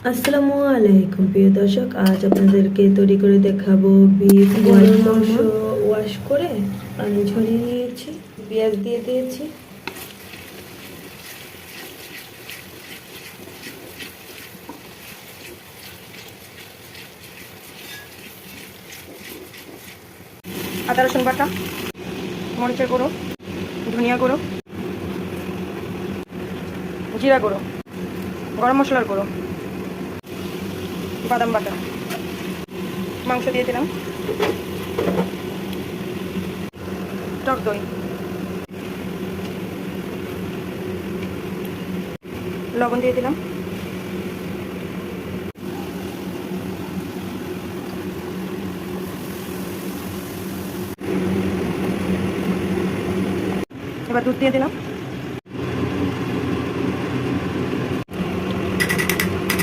আসসালামু আলাইকুম প্রিয় দর্শক, আজ আপনাদেরকে তৈরি করে দেখাবো বিফ গরুর মাংস। ওয়াশ করে পানি ঝরিয়ে নিয়েছি, পেঁয়াজ দিয়ে দিয়েছি, আদা রসুন বাটা, মরিচের গুঁড়ো, ধনিয়া গুঁড়ো, জিরা গুঁড়ো, গরম মশলার গুঁড়ো, বাদাম বাটা, মাংস দিয়ে দিলাম, টক দই, লবণ দিয়ে দিলাম, এবার দুধ দিয়ে দিলাম,